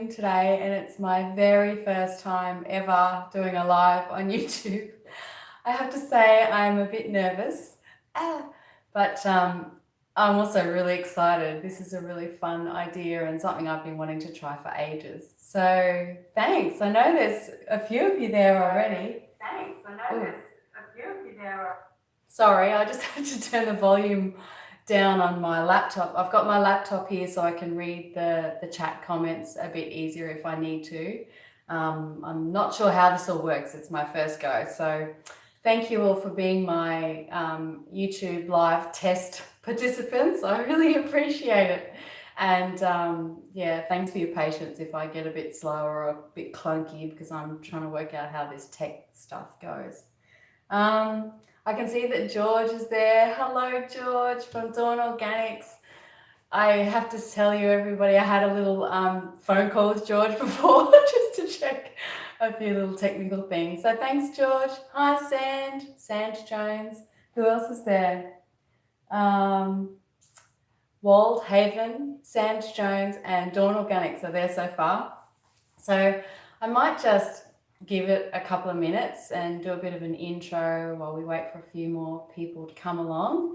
recording today, and it's my very first time ever doing a live on YouTube. I have to say I'm a bit nervous, but I'm also really excited. This is a really fun idea and something I've been wanting to try for ages. So thanks. I know there's a few of you there already. Sorry, I just had to turn the volume down on my laptop. I've got my laptop here so I can read the chat comments a bit easier if I need to. I'm not sure how this all works. It's my first go. So thank you all for being my YouTube live test participants. I really appreciate it. And yeah, thanks for your patience if I get a bit slower or a bit clunky because I'm trying to work out how this tech stuff goes. I can see that George is there. Hello, George from Dawn Organics. I have to tell you, everybody, I had a little phone call with George before just to check a few little technical things. So thanks, George. Hi, Sand Jones. Who else is there? Wald Haven, Sand Jones, and Dawn Organics are there so far. So I might just give it a couple of minutes and do a bit of an intro while we wait for a few more people to come along.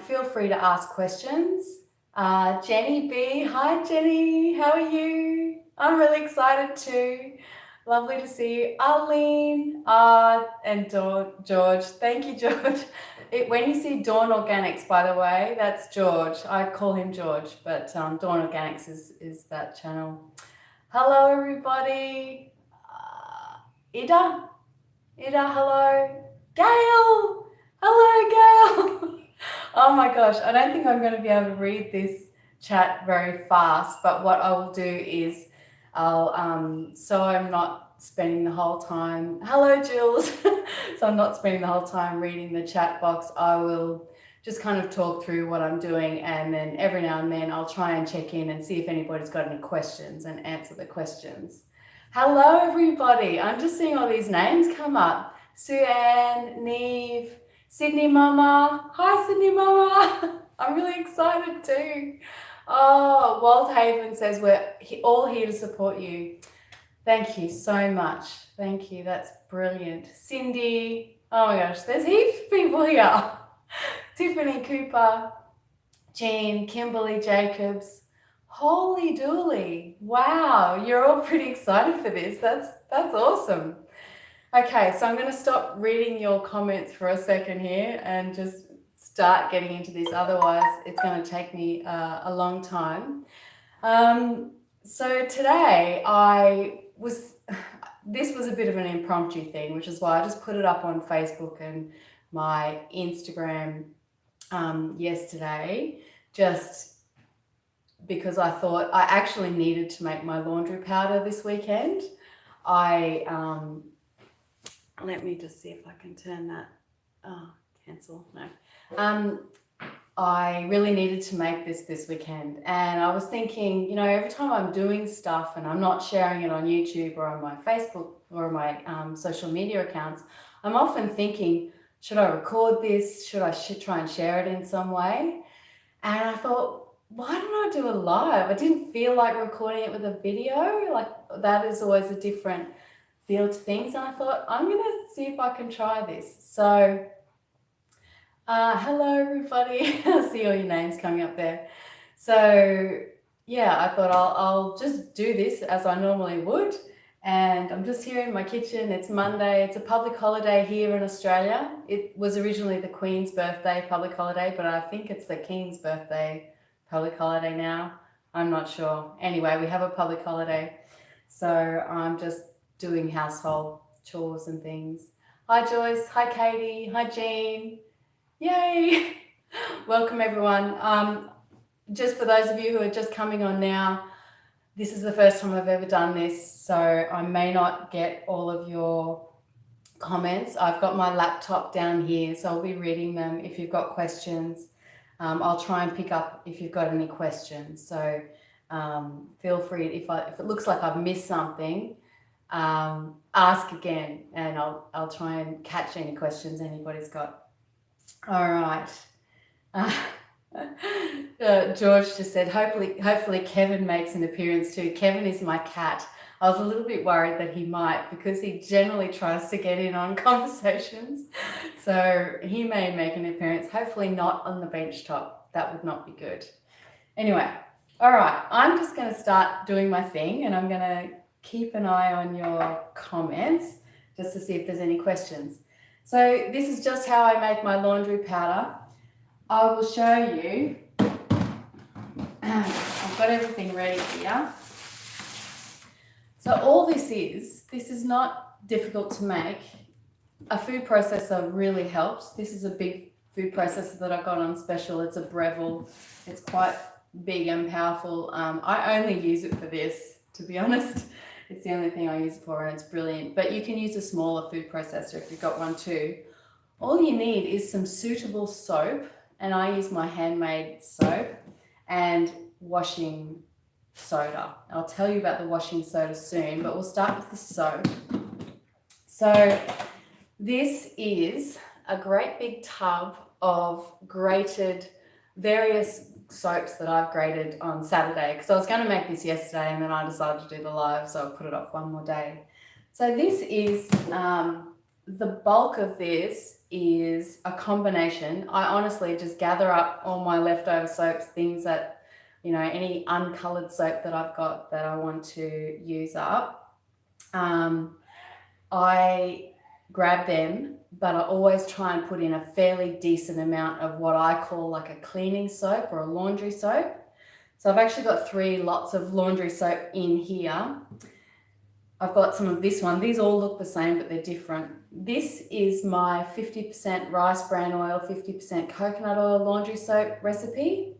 Feel free to ask questions. Jenny B, hi Jenny, how are you? I'm really excited too. Lovely to see you. Arlene and George. Thank you, George. When you see Dawn Organics, by the way, that's George. I call him George, but Dawn Organics is that channel. Hello, everybody. Ida, hello. Gail, hello, Gail. Oh my gosh, I don't think I'm going to be able to read this chat very fast, but what I will do is so I'm not spending the whole time, hello, Jules. So I'm not spending the whole time reading the chat box. I will just kind of talk through what I'm doing, and then every now and then I'll try and check in and see if anybody's got any questions and answer the questions. Hello, everybody. I'm just seeing all these names come up. Sue-Ann, Neve, Sydney Mama. Hi, Sydney Mama. I'm really excited too. Oh, Walt Haven says we're all here to support you. Thank you so much. Thank you. That's brilliant. Cindy. Oh my gosh, there's heaps of people here. Tiffany Cooper, Jean, Kimberly Jacobs. Holy dooly. Wow, you're all pretty excited for this. That's awesome. Okay, so I'm going to stop reading your comments for a second here and just start getting into this. Otherwise, it's going to take me a long time. So today this was a bit of an impromptu thing, which is why I just put it up on Facebook and my Instagram yesterday, just because I thought I actually needed to make my laundry powder this weekend. Let me just see if I can turn that, cancel, no. I really needed to make this weekend, and I was thinking, you know, every time I'm doing stuff and I'm not sharing it on YouTube or on my Facebook or my social media accounts, I'm often thinking, should I record this? Should I try and share it in some way? And I thought, why don't I do a live? I didn't feel like recording it with a video. Like, that is always a different feel to things. And I thought, I'm going to see if I can try this. So, hello, everybody. I see all your names coming up there. So, yeah, I thought I'll just do this as I normally would. And I'm just here in my kitchen. It's Monday. It's a public holiday here in Australia. It was originally the Queen's birthday public holiday, but I think it's the King's birthday public holiday now. I'm not sure. Anyway, we have a public holiday. So I'm just doing household chores and things. Hi, Joyce. Hi, Katie. Hi, Jean. Yay. Welcome, everyone. Just for those of you who are just coming on now, this is the first time I've ever done this, so I may not get all of your comments. I've got my laptop down here, so I'll be reading them. If you've got questions, I'll try and pick up if you've got any questions. So feel free, if it looks like I've missed something, ask again, and I'll try and catch any questions anybody's got. All right. George just said, hopefully Kevin makes an appearance too. Kevin is my cat. I was a little bit worried that he might, because he generally tries to get in on conversations. So he may make an appearance, hopefully not on the bench top. That would not be good. Anyway, all right, I'm just going to start doing my thing, and I'm going to keep an eye on your comments just to see if there's any questions. So this is just how I make my laundry powder. I will show you. I've got everything ready here. So all this is not difficult to make. A food processor really helps. This is a big food processor that I got on special. It's a Breville. It's quite big and powerful. I only use it for this, to be honest. It's the only thing I use it for, and it's brilliant. But you can use a smaller food processor if you've got one too. All you need is some suitable soap, and I use my handmade soap, and washing soda. I'll tell you about the washing soda soon, but we'll start with the soap. So this is a great big tub of grated various soaps that I've grated on Saturday, because I was going to make this yesterday and then I decided to do the live, so I put it off one more day. So this is the bulk of this is a combination. I honestly just gather up all my leftover soaps, things that, you know, any uncolored soap that I've got that I want to use up. I grab them, but I always try and put in a fairly decent amount of what I call like a cleaning soap or a laundry soap. So I've actually got 3 lots of laundry soap in here. I've got some of this one. These all look the same, but they're different. This is my 50% rice bran oil, 50% coconut oil laundry soap recipe.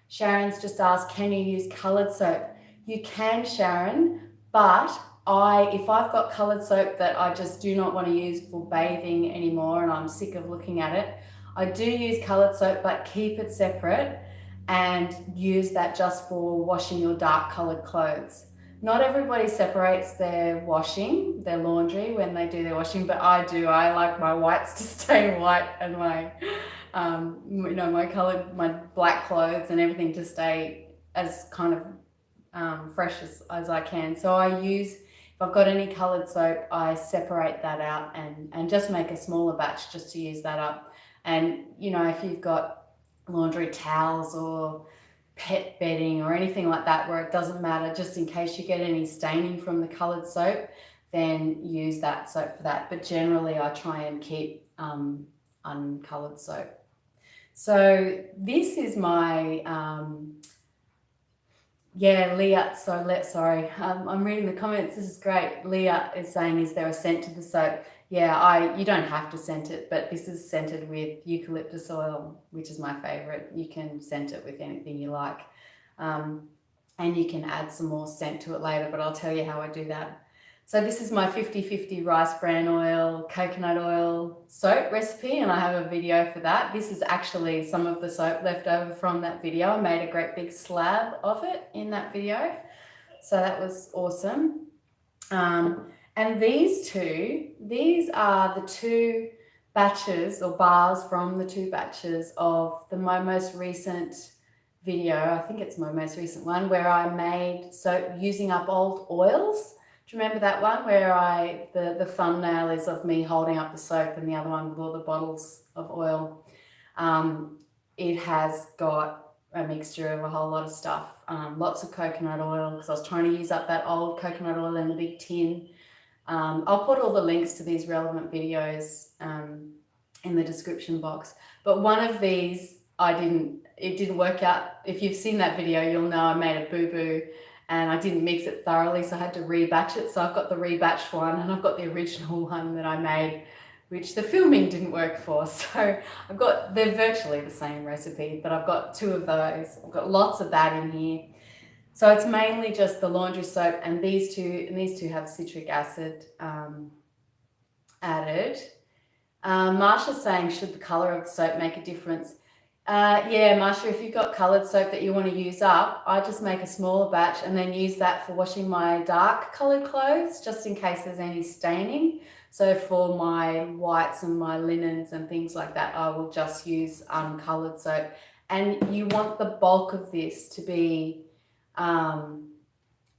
Sharon's just asked, can you use coloured soap? You can, Sharon, but if I've got coloured soap that I just do not want to use for bathing anymore and I'm sick of looking at it, I do use coloured soap, but keep it separate and use that just for washing your dark coloured clothes. Not everybody separates their washing, their laundry when they do their washing, but I do. I like my whites to stay white and my, my black clothes and everything to stay as kind of fresh as I can. So I use, if I've got any coloured soap, I separate that out and just make a smaller batch just to use that up. And, you know, if you've got laundry towels or pet bedding or anything like that where it doesn't matter, just in case you get any staining from the coloured soap, then use that soap for that. But generally I try and keep uncoloured soap. So this is my Leah, I'm reading the comments. This is great. Leah is saying, is there a scent to the soap? Yeah, you don't have to scent it, but this is scented with eucalyptus oil, which is my favorite. You can scent it with anything you like. And you can add some more scent to it later, but I'll tell you how I do that. So this is my 50-50 rice bran oil, coconut oil soap recipe, and I have a video for that. This is actually some of the soap left over from that video. I made a great big slab of it in that video. So that was awesome. And these are the 2 batches or bars from the 2 batches of my most recent video. I think it's my most recent one where I made soap using up old oils. Do you remember that one where the thumbnail is of me holding up the soap and the other one with all the bottles of oil? It has got a mixture of a whole lot of stuff. Lots of coconut oil, because I was trying to use up that old coconut oil in a big tin. I'll put all the links to these relevant videos in the description box. But one of these, it didn't work out. If you've seen that video, you'll know I made a boo-boo and I didn't mix it thoroughly, so I had to rebatch it. So I've got the rebatched one and I've got the original one that I made, which the filming didn't work for. So they're virtually the same recipe, but I've got 2 of those. I've got lots of that in here. So it's mainly just the laundry soap and these two have citric acid added. Marsha's saying, should the colour of the soap make a difference? Yeah, Marsha, if you've got coloured soap that you want to use up, I just make a smaller batch and then use that for washing my dark coloured clothes, just in case there's any staining. So for my whites and my linens and things like that, I will just use uncoloured soap. And you want the bulk of this to be a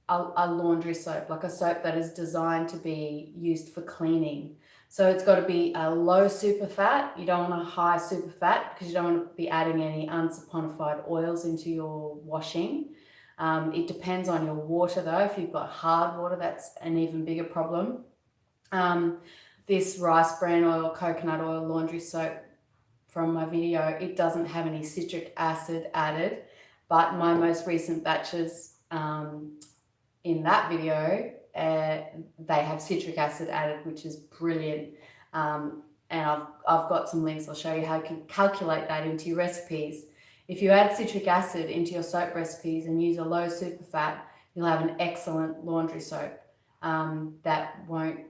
laundry soap, like a soap that is designed to be used for cleaning. So it's got to be a low superfat. You don't want a high superfat because you don't want to be adding any unsaponified oils into your washing. It depends on your water though. If you've got hard water, that's an even bigger problem. This rice bran oil, coconut oil laundry soap from my video, it doesn't have any citric acid added, but my most recent batches in that video, they have citric acid added, which is brilliant. And I've got some links. I'll show you how you can calculate that into your recipes. If you add citric acid into your soap recipes and use a low superfat, you'll have an excellent laundry soap that won't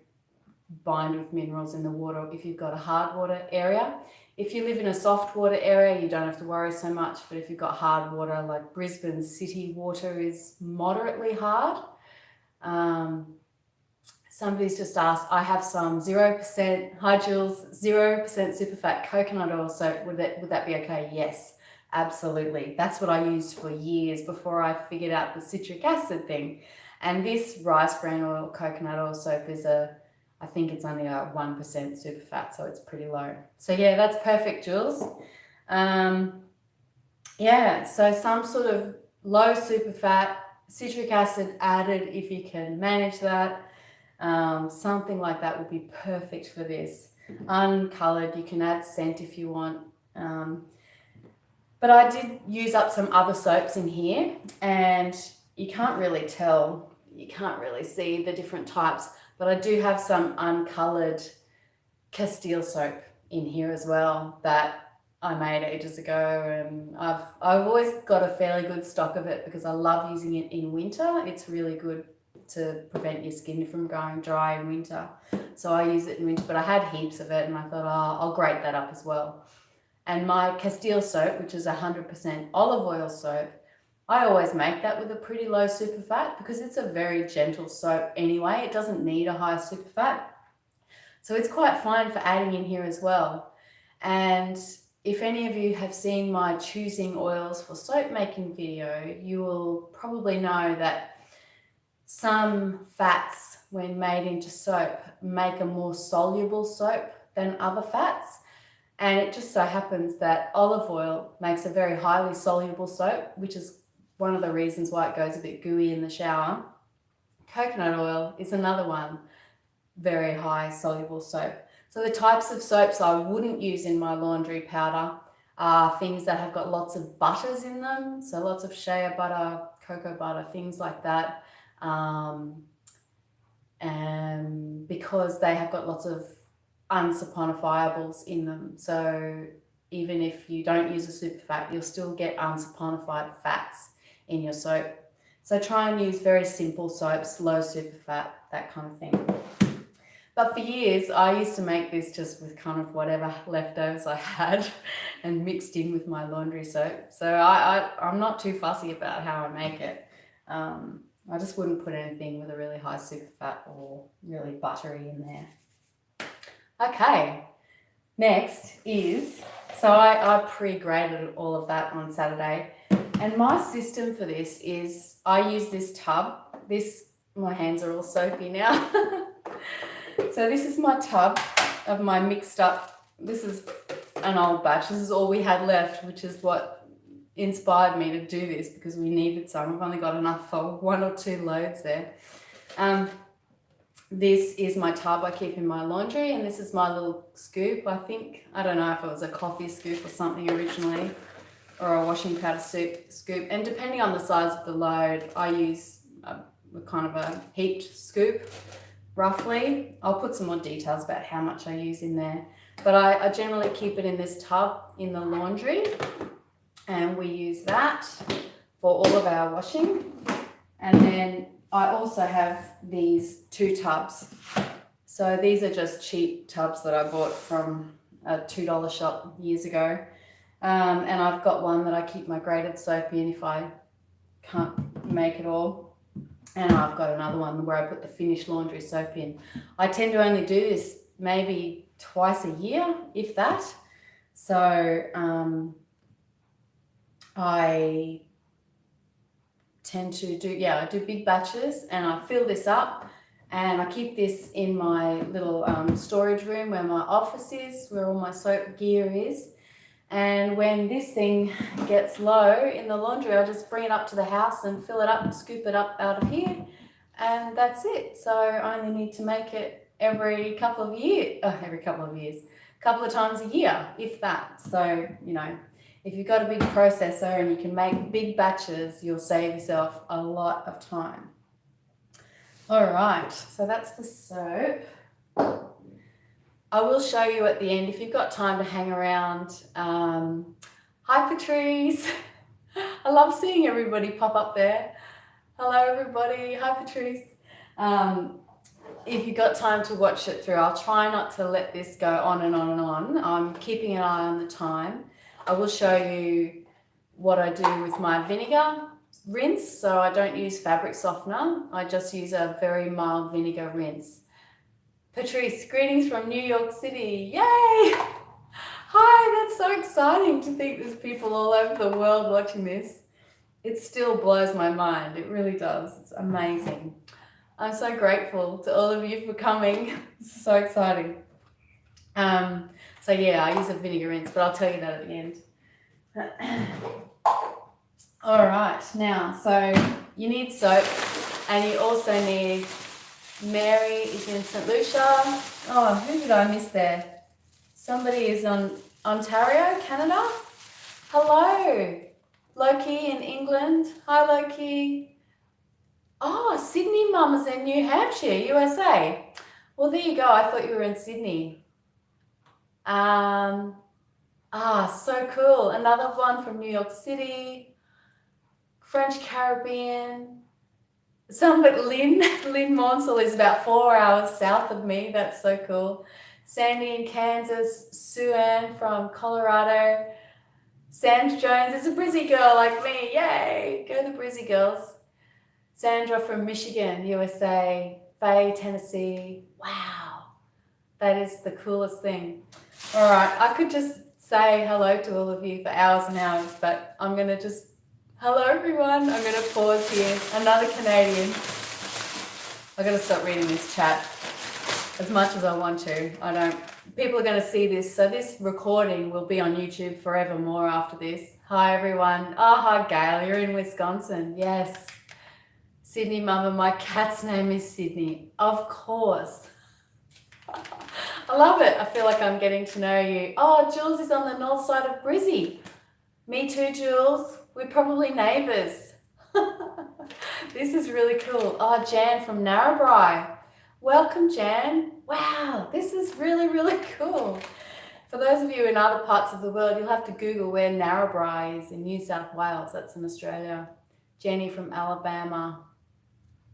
bind with minerals in the water if you've got a hard water area. If you live in a soft water area, you don't have to worry so much, but if you've got hard water, like Brisbane's city water is moderately hard. Somebody's just asked, I have some 0%, hi Jules, 0% superfat coconut oil soap. Would that be okay? Yes, absolutely. That's what I used for years before I figured out the citric acid thing. And this rice bran oil, coconut oil soap is I think it's only a 1% superfat, so it's pretty low. So yeah, that's perfect, Jules. Yeah, so some sort of low superfat, citric acid added if you can manage that. Something like that would be perfect for this. Uncolored, you can add scent if you want. But I did use up some other soaps in here, and you can't really tell, you can't really see the different types, but I do have some uncolored castile soap in here as well that I made ages ago, and I've always got a fairly good stock of it because I love using it in winter. It's really good to prevent your skin from going dry in winter, so I use it in winter, but I had heaps of it and I thought, oh, I'll grate that up as well. And my castile soap, which is 100% olive oil soap, I always make that with a pretty low superfat because it's a very gentle soap anyway. It doesn't need a high superfat. So it's quite fine for adding in here as well. And if any of you have seen my choosing oils for soap making video, you will probably know that some fats, when made into soap, make a more soluble soap than other fats. And it just so happens that olive oil makes a very highly soluble soap, which is one of the reasons why it goes a bit gooey in the shower. Coconut oil is another one, very high soluble soap. So the types of soaps I wouldn't use in my laundry powder are things that have got lots of butters in them. So lots of shea butter, cocoa butter, things like that. And because they have got lots of unsaponifiables in them. So even if you don't use a superfat, you'll still get unsaponified fats in your soap. So try and use very simple soaps, low superfat, that kind of thing. But for years, I used to make this just with kind of whatever leftovers I had and mixed in with my laundry soap. So I'm not too fussy about how I make it. I just wouldn't put anything with a really high superfat or really buttery in there. Okay, next is, so I pre-graded all of that on Saturday. And my system for this is I use this tub. My hands are all soapy now. So this is my tub of my mixed up, this is an old batch. This is all we had left, which is what inspired me to do this because we needed some. We've only got enough for 1 or 2 loads there. This is my tub I keep in my laundry, and this is my little scoop. I don't know if it was a coffee scoop or something originally, or a washing powder scoop. And depending on the size of the load, I use kind of a heaped scoop, roughly. I'll put some more details about how much I use in there. But I generally keep it in this tub in the laundry, and we use that for all of our washing. And then I also have these 2 tubs. So these are just cheap tubs that I bought from a $2 shop years ago. And I've got one that I keep my grated soap in if I can't make it all. And I've got another one where I put the finished laundry soap in. I tend to only do this maybe twice a year, if that. So I tend to do, I do big batches, and I fill this up, and I keep this in my little storage room where my office is, where all my soap gear is. And when this thing gets low in the laundry, I just bring it up to the house and fill it up and scoop it up out of here, and that's it. So I only need to make it every couple of times a year, if that. So, you know, if you've got a big processor and you can make big batches, you'll save yourself a lot of time. All right, so that's the soap. I will show you at the end, if you've got time to hang around. Hi, Patrice. I love seeing everybody pop up there. Hello, everybody. Hi, Patrice. If you've got time to watch it through, I'll try not to let this go on and on and on. I'm keeping an eye on the time. I will show you what I do with my vinegar rinse. So I don't use fabric softener. I just use a very mild vinegar rinse. Patrice, greetings from New York City. Yay! Hi, that's so exciting to think there's people all over the world watching this. It still blows my mind. It really does. It's amazing. I'm so grateful to all of you for coming. It's so exciting. So yeah, I use a vinegar rinse, but I'll tell you that at the end. All right, now, so you need soap, and you also need, Mary is in St. Lucia. Oh, who did I miss there? Somebody is on Ontario, Canada. Hello, Loki in England. Hi, Loki. Oh, Sydney Mum is in New Hampshire, USA. Well, there you go. I thought you were in Sydney. So cool. Another one from New York City, French Caribbean. But Lynn Monsell is about 4 hours south of me. That's so cool. Sandy in Kansas, Sue Ann from Colorado. Sand Jones is a Brizzy girl like me. Yay! Go the Brizzy girls. Sandra from Michigan, USA. Faye, Tennessee. Wow. That is the coolest thing. All right, I could just say hello to all of you for hours and hours, but I'm going to just, hello everyone. I'm going to pause here. Another Canadian. I've got to stop reading this chat as much as I want to. People are going to see this. So this recording will be on YouTube forevermore after this. Hi everyone. Oh, hi Gail, you're in Wisconsin. Yes. Sydney Mama, my cat's name is Sydney. Of course. I love it. I feel like I'm getting to know you. Oh, Jules is on the north side of Brizzy. Me too, Jules. We're probably neighbours. This is really cool. Oh, Jan from Narrabri. Welcome, Jan. Wow, this is really, really cool. For those of you in other parts of the world, you'll have to Google where Narrabri is in New South Wales. That's in Australia. Jenny from Alabama.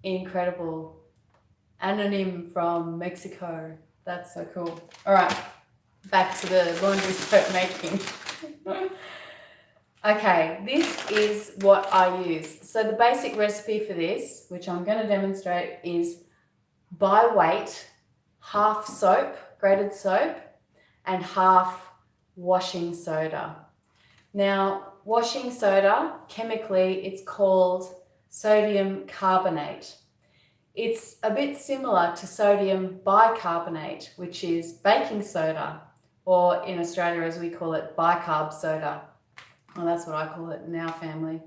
Incredible. Anonym from Mexico. That's so cool. All right, back to the laundry soap making. Okay, this is what I use. So the basic recipe for this, which I'm going to demonstrate, is by weight, half soap, grated soap, and half washing soda. Now, washing soda, chemically, it's called sodium carbonate. It's a bit similar to sodium bicarbonate, which is baking soda, or in Australia, as we call it, bicarb soda. Well, that's what I call it in our family.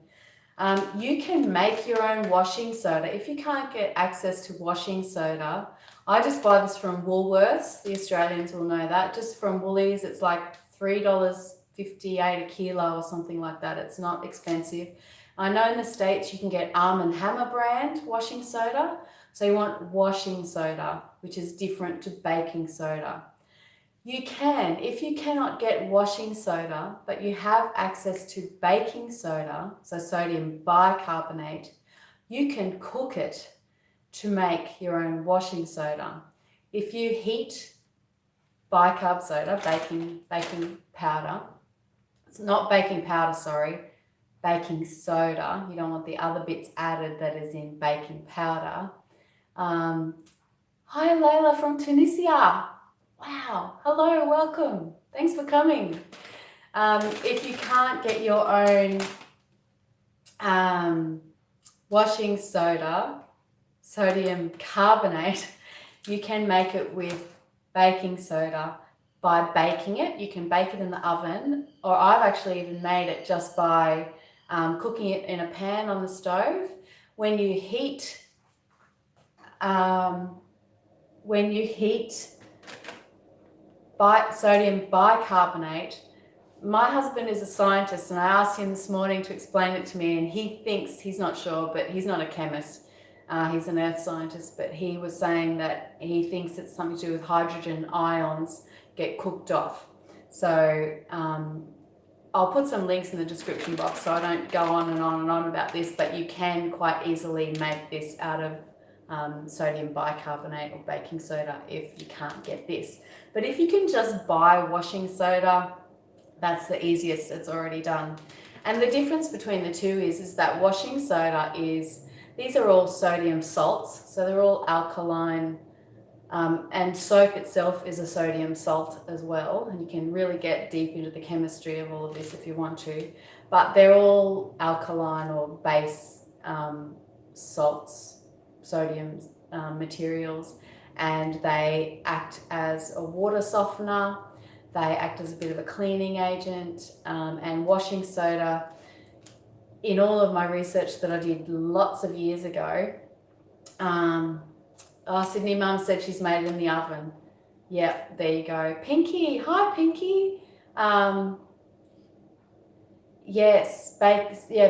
You can make your own washing soda. If you can't get access to washing soda, I just buy this from Woolworths. The Australians will know that. Just from Woolies, it's like $3.58 a kilo or something like that. It's not expensive. I know in the States you can get Arm & Hammer brand washing soda. So you want washing soda, which is different to baking soda. You can, if you cannot get washing soda, but you have access to baking soda, so sodium bicarbonate, you can cook it to make your own washing soda. If you heat bicarb soda, baking powder, it's not baking powder, sorry, baking soda. You don't want the other bits added that is in baking powder. Hi Layla from Tunisia. Wow, hello, welcome. Thanks for coming. If you can't get your own washing soda, sodium carbonate, you can make it with baking soda by baking it. You can bake it in the oven, or I've actually even made it just by cooking it in a pan on the stove. When you heat sodium bicarbonate, my husband is a scientist, and I asked him this morning to explain it to me, and he thinks, he's not sure, but he's not a chemist. He's an earth scientist, but he was saying that he thinks it's something to do with hydrogen ions get cooked off. So I'll put some links in the description box so I don't go on and on and on about this, but you can quite easily make this out of sodium bicarbonate or baking soda if you can't get this. But if you can just buy washing soda, that's the easiest. It's already done. And the difference between the two is that washing soda these are all sodium salts, so they're all alkaline, and soap itself is a sodium salt as well, and you can really get deep into the chemistry of all of this if you want to, but they're all alkaline or base salts, sodium materials, and they act as a water softener, they act as a bit of a cleaning agent, and washing soda, in all of my research that I did lots of years ago, Sydney Mum said she's made it in the oven. Yep, there you go. Pinky, hi Pinky. Yes,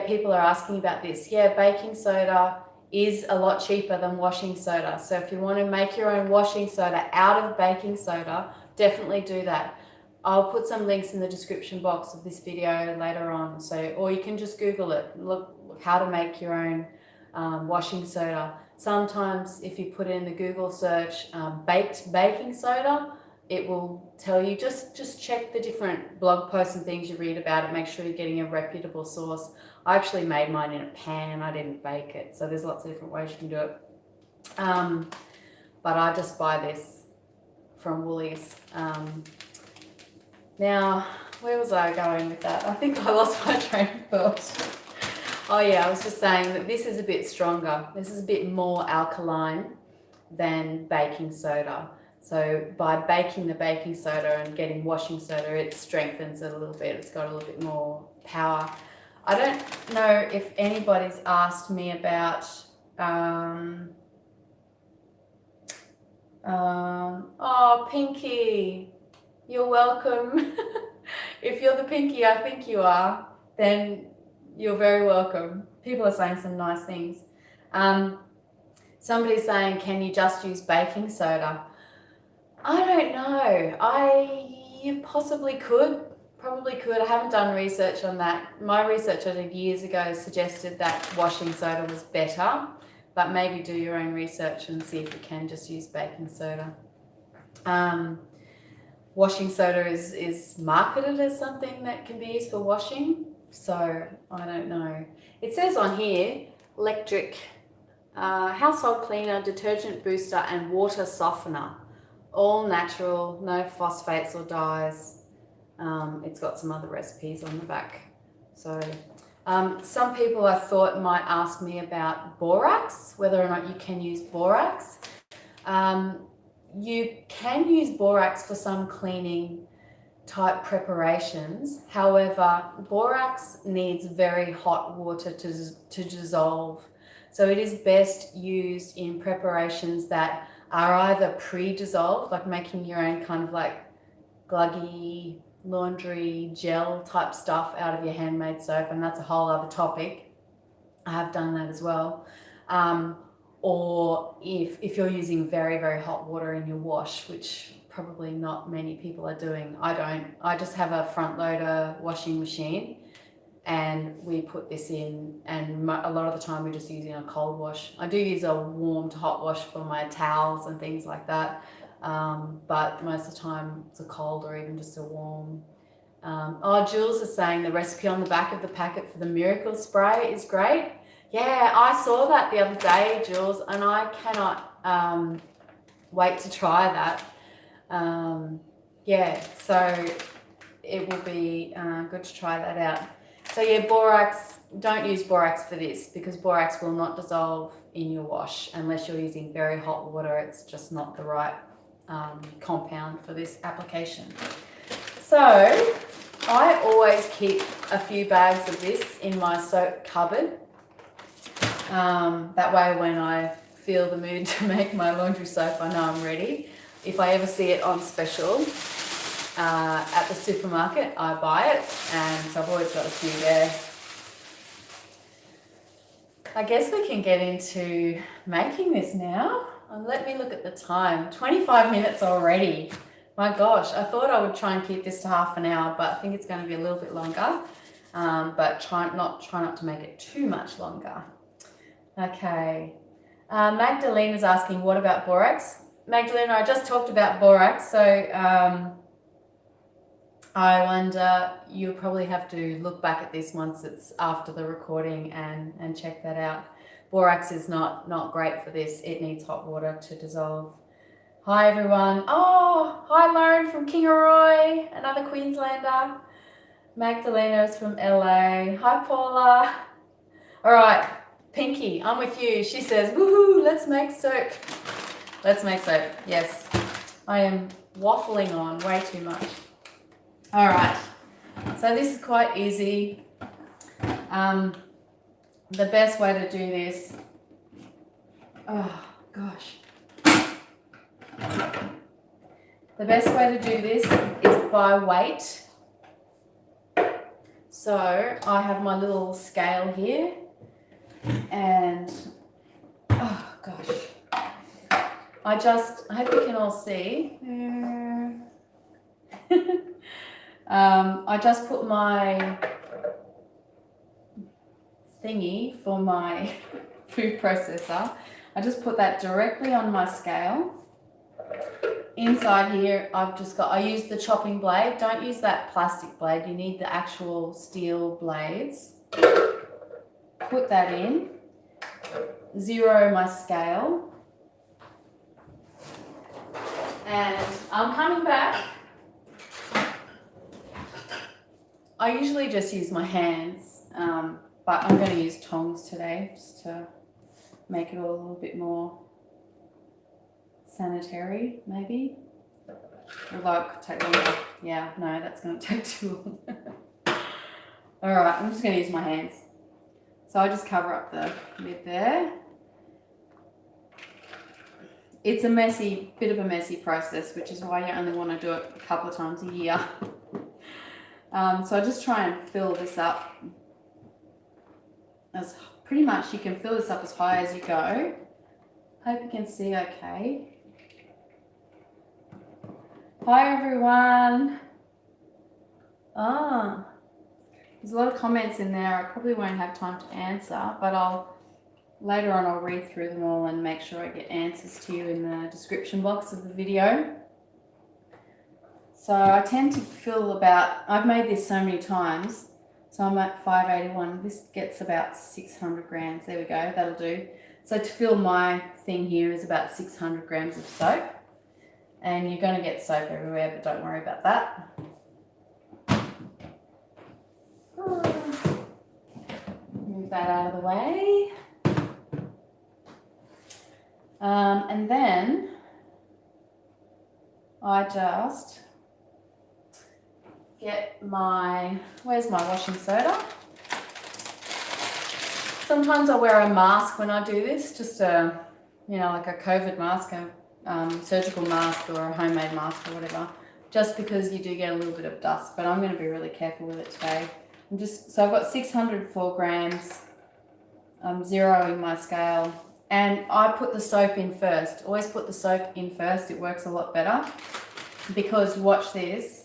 people are asking about this. Yeah, baking soda is a lot cheaper than washing soda. So if you want to make your own washing soda out of baking soda, definitely do that. I'll put some links in the description box of this video later on. Or you can just Google it. Look how to make your own washing soda. Sometimes if you put in the Google search baked baking soda, it will tell you, just check the different blog posts and things you read about it. Make sure you're getting a reputable source. I actually made mine in a pan. I didn't bake it. So there's lots of different ways you can do it. But I just buy this from Woolies. Now, where was I going with that? I think I lost my train of thought. Oh yeah, I was just saying that this is a bit stronger. This is a bit more alkaline than baking soda. So by baking the baking soda and getting washing soda, it strengthens it a little bit. It's got a little bit more power. I don't know if anybody's asked me about oh, Pinky, you're welcome. If you're the Pinky I think you are, then you're very welcome. People are saying some nice things. Somebody's saying, can you just use baking soda? I don't know. You possibly could, probably could. I haven't done research on that. My research I did years ago suggested that washing soda was better, but maybe do your own research and see if you can just use baking soda. Washing soda is marketed as something that can be used for washing, so I don't know. It says on here, electric, household cleaner, detergent booster and water softener. All natural, no phosphates or dyes. It's got some other recipes on the back. So some people I thought might ask me about borax, whether or not you can use borax. You can use borax for some cleaning type preparations. However, borax needs very hot water to dissolve. So it is best used in preparations that are either pre-dissolved, like making your own kind of like gluggy laundry gel type stuff out of your handmade soap, and that's a whole other topic. I have done that as well. Or if you're using very, very hot water in your wash, which probably not many people are doing. I don't. I just have a front loader washing machine and we put this in, and a lot of the time we're just using a cold wash. I do use a warm to hot wash for my towels and things like that, but most of the time it's a cold or even just a warm. Jules is saying the recipe on the back of the packet for the miracle spray is great. Yeah, I saw that the other day, Jules, and I cannot wait to try that. Yeah, so it will be good to try that out. So yeah, borax, don't use borax for this because borax will not dissolve in your wash unless you're using very hot water. It's just not the right compound for this application. So I always keep a few bags of this in my soap cupboard. That way when I feel the mood to make my laundry soap, I know I'm ready. If I ever see it on special at the supermarket, I buy it, and so I've always got a few there. I guess we can get into making this now. Let me look at the time. 25 minutes already. My gosh, I thought I would try and keep this to half an hour, but I think it's going to be a little bit longer. But try not to make it too much longer. Okay. Magdalena's asking, what about borax? Magdalena, I just talked about borax, so I wonder, you'll probably have to look back at this once it's after the recording and check that out. Borax is not great for this. It needs hot water to dissolve. Hi everyone. Oh, hi Lauren from Kingaroy, another Queenslander. Magdalena is from LA. Hi Paula. All right, Pinky, I'm with you. She says, woohoo, let's make soap. Let's make soap. Yes, I am waffling on way too much. All right, so this is quite easy. The best way to do this, oh gosh. The best way to do this is by weight. So I have my little scale here and, oh gosh. I hope you can all see. I just put my thingy for my food processor. I just put that directly on my scale. Inside here, I use the chopping blade. Don't use that plastic blade. You need the actual steel blades. Put that in. Zero my scale. And I'm coming back. I usually just use my hands, but I'm going to use tongs today just to make it all a little bit more sanitary, maybe. Although it could take longer. Yeah, no, that's going to take too long. Alright, I'm just going to use my hands. So I just cover up the lid there. It's a bit of a messy process, which is why you only want to do it a couple of times a year. So I just try and fill this up as pretty much, you can fill this up as high as you go. Hope you can see okay. Hi everyone. There's a lot of comments in there. I probably won't have time to answer, but later on I'll read through them all and make sure I get answers to you in the description box of the video. So I tend to fill I've made this so many times, so I'm at 581. This gets about 600 grams. There we go, that'll do. So to fill my thing here is about 600 grams of soap. And you're going to get soap everywhere, but don't worry about that. Move that out of the way. And then I just get where's my washing soda? Sometimes I wear a mask when I do this, just like a COVID mask, a surgical mask or a homemade mask or whatever, just because you do get a little bit of dust, but I'm going to be really careful with it today. So I've got 604 grams, I'm zeroing my scale, and I put the soap in first. Always put the soap in first, it works a lot better, because watch this.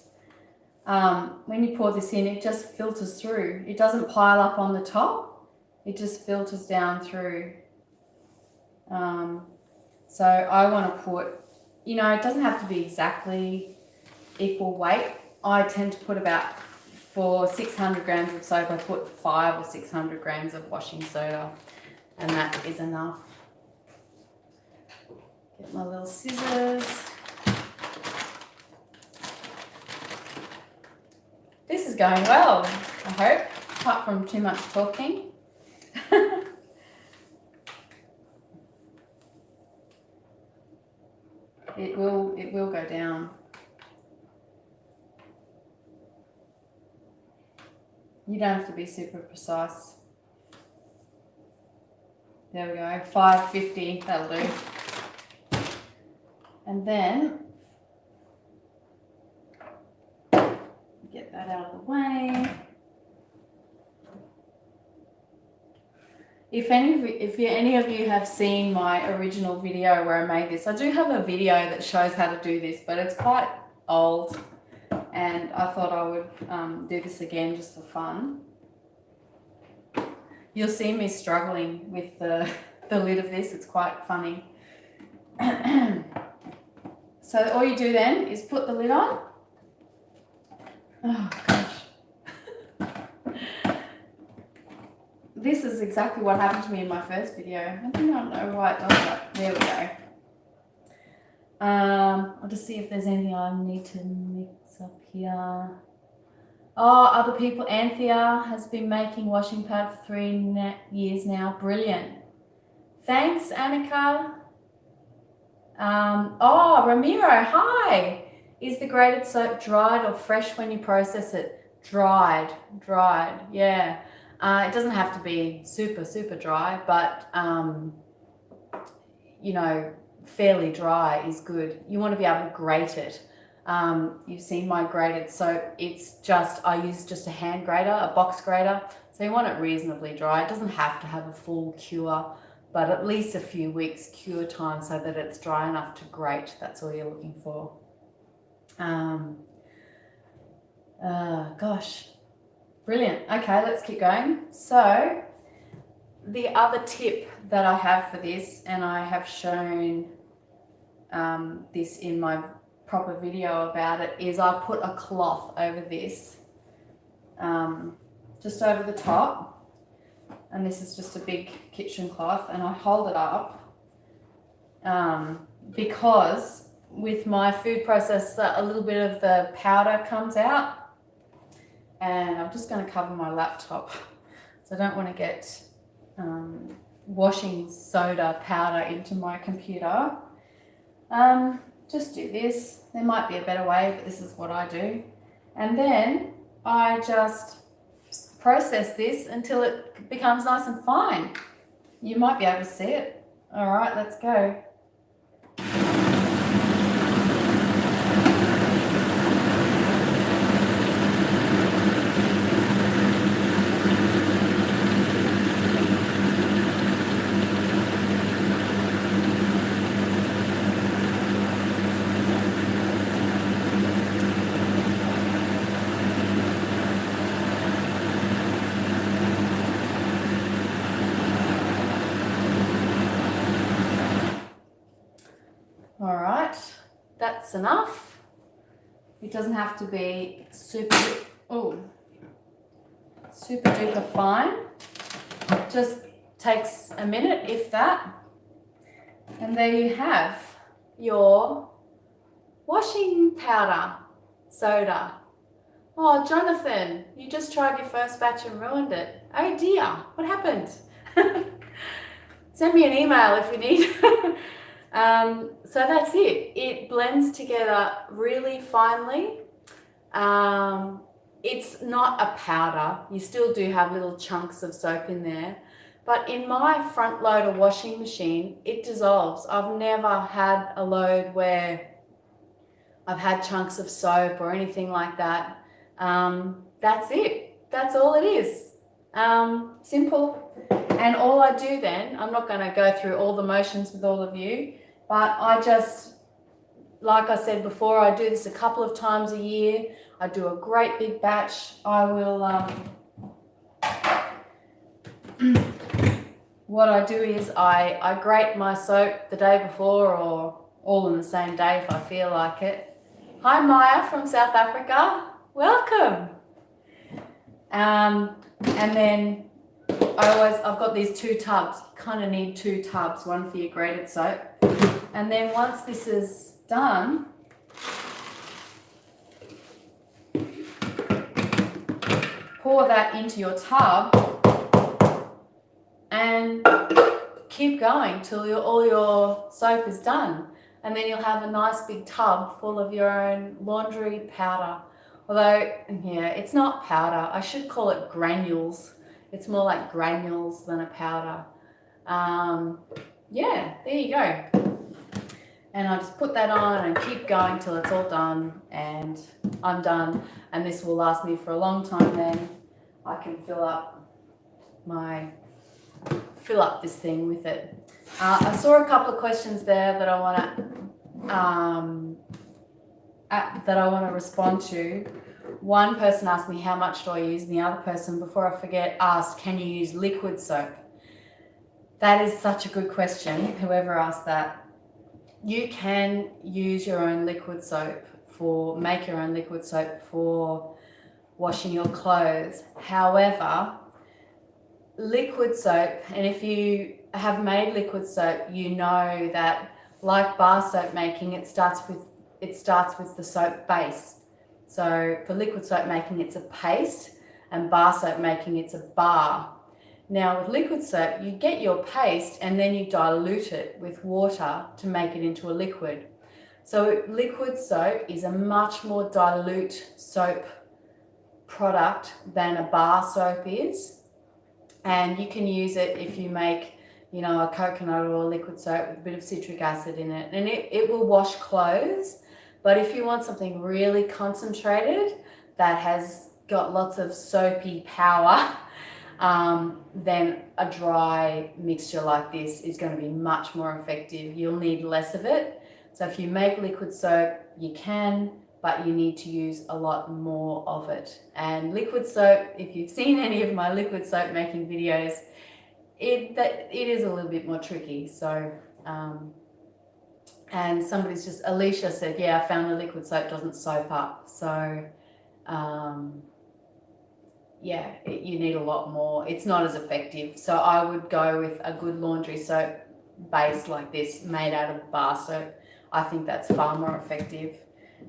When you pour this in, it just filters through. It doesn't pile up on the top. It just filters down through. So I want to put, it doesn't have to be exactly equal weight. I tend to put for 600 grams of soap, I put 500 or 600 grams of washing soda, and that is enough. Get my little scissors. This is going well, I hope. apart from too much talking. It will go down. You don't have to be super precise. There we go, 550, that'll do. And then, get that out of the way. If any of you have seen my original video where I made this, I do have a video that shows how to do this, but it's quite old. And I thought I would do this again just for fun. You'll see me struggling with the lid of this. It's quite funny. So all you do then is put the lid on. Oh gosh. This is exactly what happened to me in my first video. I do not know why it does that. There we go. I'll just see if there's anything I need to mix up here. Oh, other people. Anthea has been making washing pad for 3 years now. Brilliant. Thanks, Annika. Oh, Ramiro, hi. Is the grated soap dried or fresh when you process it? Dried, yeah. It doesn't have to be super, super dry, but, you know, fairly dry is good. You want to be able to grate it. You've seen my grated soap. It's just, I use just a hand grater, a box grater. So you want it reasonably dry. It doesn't have to have a full cure, but at least a few weeks cure time so that it's dry enough to grate. That's all you're looking for. Gosh, brilliant. Okay, let's keep going. So the other tip that I have for this, and I have shown this in my proper video about it, is I put a cloth over this, just over the top, and this is just a big kitchen cloth, and I hold it up because with my food processor a little bit of the powder comes out, and I'm just going to cover my laptop so I don't want to get washing soda powder into my computer. Just do this. There might be a better way, but this is what I do. And then I just process this until it becomes nice and fine. You might be able to see it. All right, let's go. That's enough. It doesn't have to be super duper fine. Just takes a minute, if that. And there you have your washing powder soda. Oh, Jonathan, you just tried your first batch and ruined it. Oh dear, what happened? Send me an email if you need. So that's it. It blends together really finely. It's not a powder. You still do have little chunks of soap in there. But in my front loader washing machine, it dissolves. I've never had a load where I've had chunks of soap or anything like that. That's it. That's all it is. Simple. And all I do then, I'm not going to go through all the motions with all of you, but I just, like I said before, I do this a couple of times a year. I do a great big batch. I will, what I do is I grate my soap the day before or all in the same day if I feel like it. Hi Maya from South Africa, welcome. And then I've got these 2 tubs. You kind of need 2 tubs, one for your grated soap. And then once this is done, pour pour that into your tub and keep going till all your soap is done. And then you'll have a nice big tub full of your own laundry powder. Although, yeah, it's not powder. I should call it granules. It's more like granules than a powder. Yeah, there you go. And I just put that on and keep going till it's all done, and I'm done. And this will last me for a long time. Then I can fill up this thing with it. I saw a couple of questions there that I want to respond to. One person asked me how much do I use, and the other person, before I forget, asked, can you use liquid soap? That is such a good question, whoever asked that. You can use your own liquid soap make your own liquid soap for washing your clothes. However, liquid soap, and if you have made liquid soap, you know that like bar soap making, it starts with the soap base. So for liquid soap making, it's a paste, and bar soap making, it's a bar. Now with liquid soap, you get your paste and then you dilute it with water to make it into a liquid. So liquid soap is a much more dilute soap product than a bar soap is. And you can use it if you make, a coconut or liquid soap with a bit of citric acid in it, and it will wash clothes. But if you want something really concentrated that has got lots of soapy power, then a dry mixture like this is going to be much more effective. You'll need less of it. So if you make liquid soap, you can, but you need to use a lot more of it. And liquid soap, if you've seen any of my liquid soap making videos, it is a little bit more tricky. So, and Alicia said, yeah, I found the liquid soap doesn't soap up. So, yeah, you need a lot more. It's not as effective. So I would go with a good laundry soap base like this made out of bar soap. I think that's far more effective.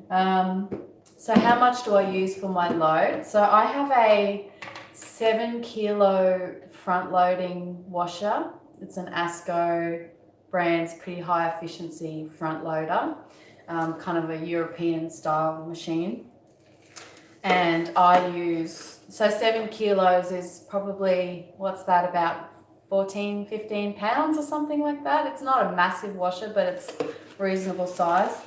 So how much do I use for my load? So I have a 7 kilo front loading washer. It's an Asco brand's pretty high efficiency front loader, kind of a European style machine. And I use, so 7 kilos is probably, what's that, about 14, 15 pounds or something like that. It's not a massive washer, but it's reasonable size.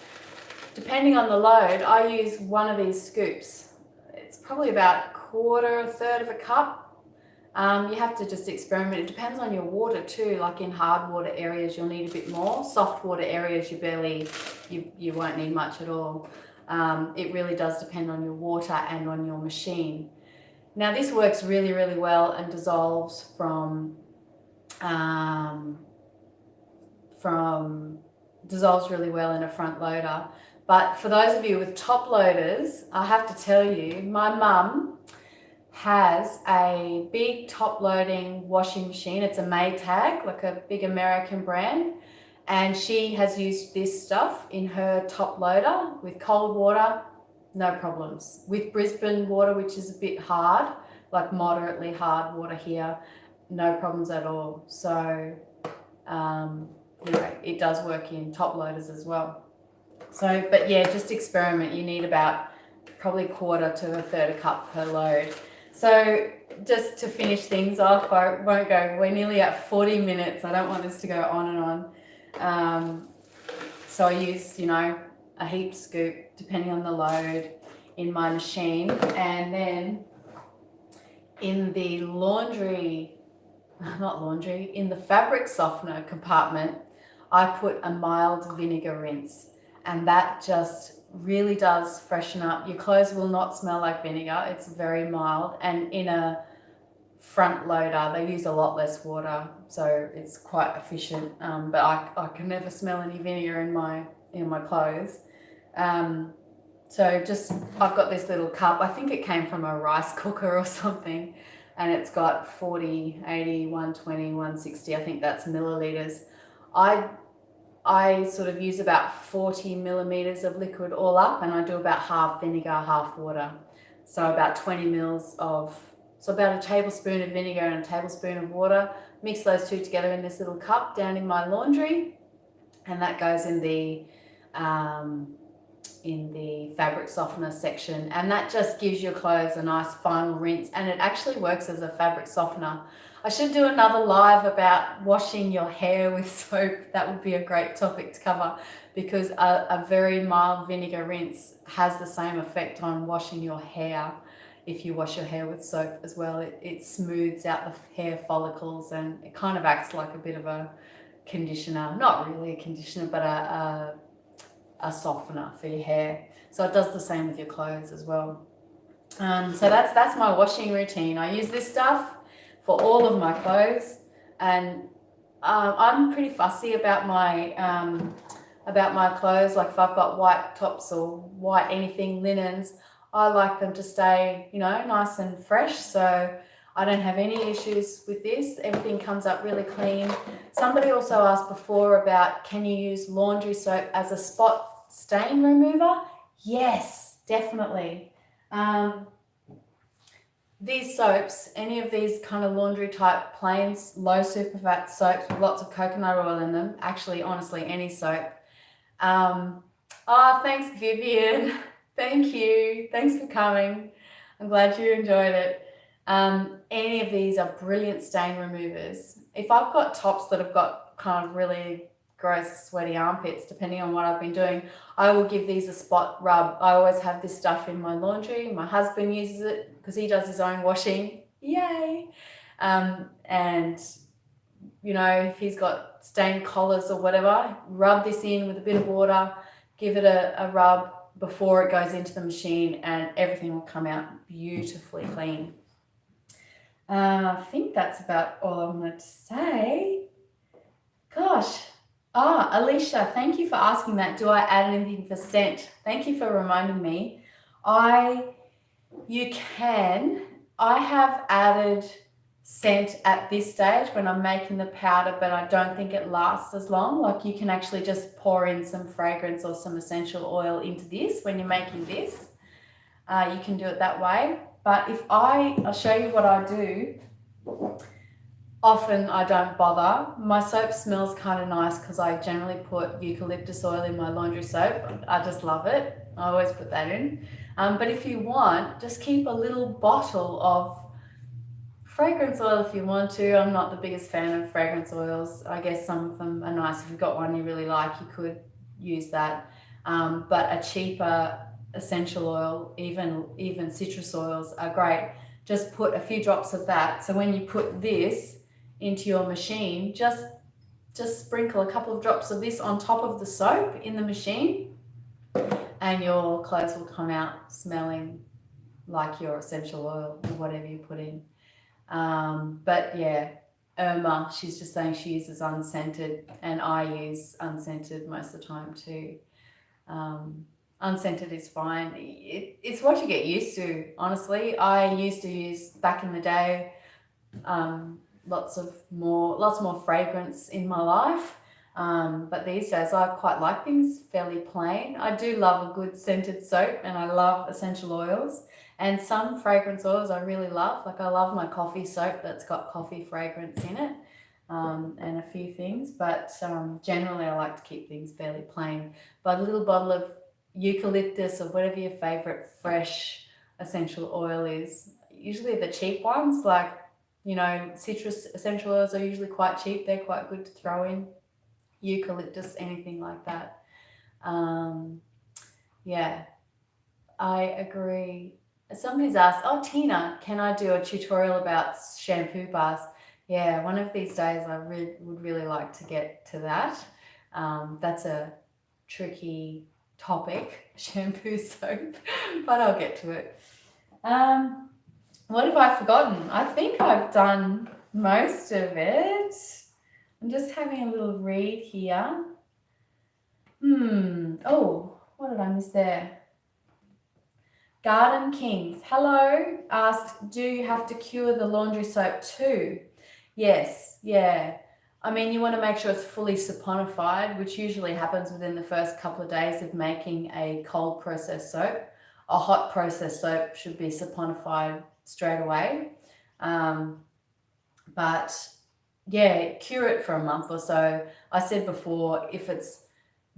Depending on the load, I use one of these scoops. It's probably about a third of a cup. You have to just experiment. It depends on your water too. Like in hard water areas, you'll need a bit more. Soft water areas, you won't need much at all. It really does depend on your water and on your machine. Now this works really, really well and dissolves dissolves really well in a front loader. But for those of you with top loaders, I have to tell you, my mum has a big top loading washing machine. It's a Maytag, like a big American brand. And she has used this stuff in her top loader with cold water, no problems. With Brisbane water, which is a bit hard, like moderately hard water here, no problems at all. So, it does work in top loaders as well. So, but yeah, just experiment. You need about probably quarter to a third a cup per load. So just to finish things off, I won't go, we're nearly at 40 minutes. I don't want this to go on and on. So I use, a heaped scoop, depending on the load, in my machine. And then in the in the fabric softener compartment, I put a mild vinegar rinse. And that just really does freshen up. Your clothes will not smell like vinegar. It's very mild. And in a front loader, they use a lot less water, so it's quite efficient. But I can never smell any vinegar in my clothes. So I've got this little cup. I think it came from a rice cooker or something. And it's got 40, 80, 120, 160. I think that's milliliters. I sort of use about 40 millimeters of liquid all up, and I do about half vinegar, half water. So about 20 mils of So about a tablespoon of vinegar and a tablespoon of water. Mix those two together in this little cup down in my laundry, and that goes in the fabric softener section, and that just gives your clothes a nice final rinse, and it actually works as a fabric softener. I should do another live about washing your hair with soap. That would be a great topic to cover, because a very mild vinegar rinse has the same effect on washing your hair. If you wash your hair with soap as well, it smooths out the hair follicles, and it kind of acts like a bit of a conditioner. Not really a conditioner, but a softener for your hair. So it does the same with your clothes as well. So that's my washing routine. I use this stuff for all of my clothes, and I'm pretty fussy about my clothes. Like if I've got white tops or white anything, linens, I like them to stay, nice and fresh. So I don't have any issues with this. Everything comes up really clean. Somebody also asked before about, can you use laundry soap as a spot stain remover? Yes, definitely. These soaps, any of these kind of laundry type plains, low superfat soaps with lots of coconut oil in them, actually, honestly, any soap. Thanks, Vivian. Thank you. Thanks for coming. I'm glad you enjoyed it. Any of these are brilliant stain removers. If I've got tops that have got kind of really gross, sweaty armpits, depending on what I've been doing, I will give these a spot rub. I always have this stuff in my laundry. My husband uses it because he does his own washing. Yay! And, if he's got stained collars or whatever, rub this in with a bit of water, give it a rub before it goes into the machine, and everything will come out beautifully clean. I think that's about all I wanted to say. Gosh. Alicia, thank you for asking that. Do I add anything for scent? Thank you for reminding me. You can. I have added scent at this stage when I'm making the powder, but I don't think it lasts as long. Like, you can actually just pour in some fragrance or some essential oil into this when you're making this. You can do it that way. But I'll show you what I do. Often I don't bother. My soap smells kind of nice because I generally put eucalyptus oil in my laundry soap. I just love it. I always put that in. But if you want, just keep a little bottle of fragrance oil if you want to. I'm not the biggest fan of fragrance oils. I guess some of them are nice. If you've got one you really like, you could use that. But a cheaper essential oil, even citrus oils are great. Just put a few drops of that. So when you put this into your machine, just sprinkle a couple of drops of this on top of the soap in the machine, and your clothes will come out smelling like your essential oil or whatever you put in. But yeah, Irma, she's just saying she uses unscented, and I use unscented most of the time too. Unscented is fine. It's what you get used to, honestly. I used to use, back in the day, lots more fragrance in my life. But these days I quite like things fairly plain. I do love a good scented soap, and I love essential oils. And some fragrance oils I really love. Like, I love my coffee soap that's got coffee fragrance in it, and a few things. But generally I like to keep things fairly plain. But a little bottle of eucalyptus or whatever your favorite fresh essential oil is. Usually the cheap ones, like, citrus essential oils are usually quite cheap. They're quite good to throw in. Eucalyptus, anything like that. Yeah, I agree. Somebody's asked, Tina, can I do a tutorial about shampoo bars? Yeah, one of these days I would really like to get to that. That's a tricky topic, shampoo soap, but I'll get to it. What have I forgotten? I think I've done most of it. I'm just having a little read here. Oh, what did I miss there? Garden Kings, hello, asked, do you have to cure the laundry soap too? Yes, yeah. I mean, you want to make sure it's fully saponified, which usually happens within the first couple of days of making a cold process soap. A hot process soap should be saponified straight away. But yeah, cure it for a month or so. I said before, if it's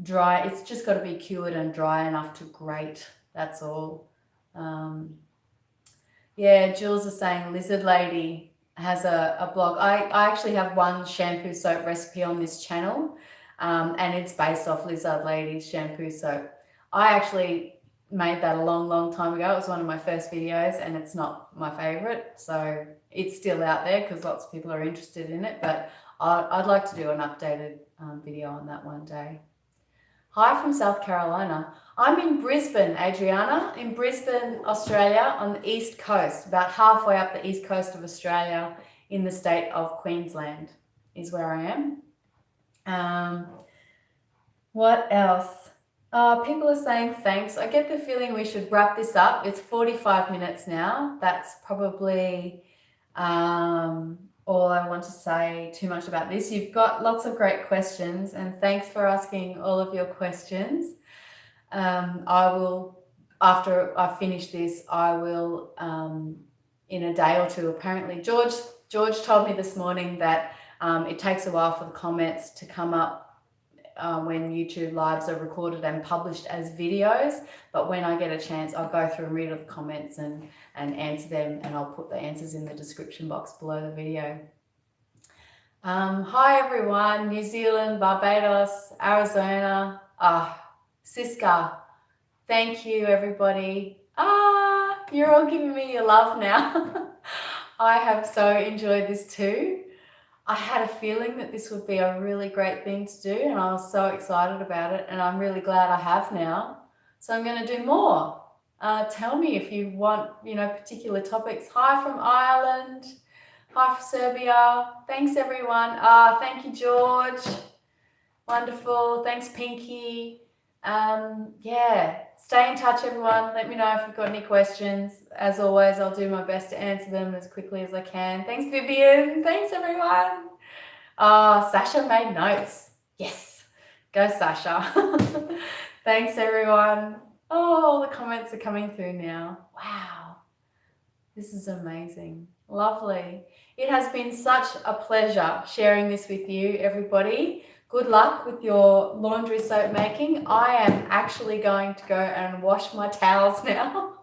dry, it's just got to be cured and dry enough to grate. That's all. Yeah, Jules is saying Lizard Lady has a blog. I actually have one shampoo soap recipe on this channel, and it's based off Lizard Lady's shampoo soap. I actually made that a long time ago. It was one of my first videos, and it's not my favorite, so it's still out there because lots of people are interested in it, but I'd like to do an updated video on that one day. Hi from South Carolina. I'm in Brisbane, Adriana, in Brisbane, Australia, on the east coast, about halfway up the east coast of Australia, in the state of Queensland is where I am. What else? People are saying thanks. I get the feeling we should wrap this up. It's 45 minutes now. That's probably all I want to say too much about this. You've got lots of great questions, and thanks for asking all of your questions. I will, after I finish this, I will, in a day or two, apparently, George told me this morning that it takes a while for the comments to come up when YouTube lives are recorded and published as videos, but when I get a chance, I'll go through and read all the comments and answer them, and I'll put the answers in the description box below the video. Hi everyone, New Zealand, Barbados, Arizona, Siska, thank you everybody. You're all giving me your love now. I have so enjoyed this too. I had a feeling that this would be a really great thing to do, and I was so excited about it, and I'm really glad I have now. So I'm going to do more. Tell me if you want, particular topics. Hi from Ireland. Hi from Serbia. Thanks everyone. Thank you, George. Wonderful. Thanks, Pinky. Yeah, stay in touch everyone. Let me know if you've got any questions. As always, I'll do my best to answer them as quickly as I can. Thanks, Vivian. Thanks everyone. Sasha made notes. Yes, go Sasha. Thanks everyone. All the comments are coming through now. Wow, this is amazing. Lovely. It has been such a pleasure sharing this with you, everybody. Good luck with your laundry soap making. I am actually going to go and wash my towels now,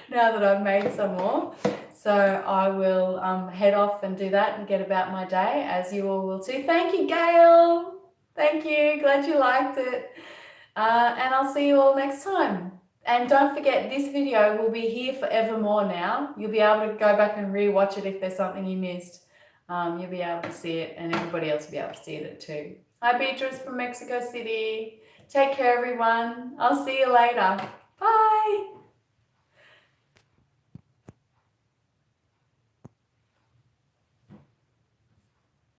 now that I've made some more. So I will head off and do that and get about my day, as you all will too. Thank you, Gail. Thank you. Glad you liked it. And I'll see you all next time. And don't forget, this video will be here forevermore now. You'll be able to go back and re-watch it if there's something you missed. You'll be able to see it, and everybody else will be able to see it too. Hi, Beatrice from Mexico City. Take care, everyone. I'll see you later.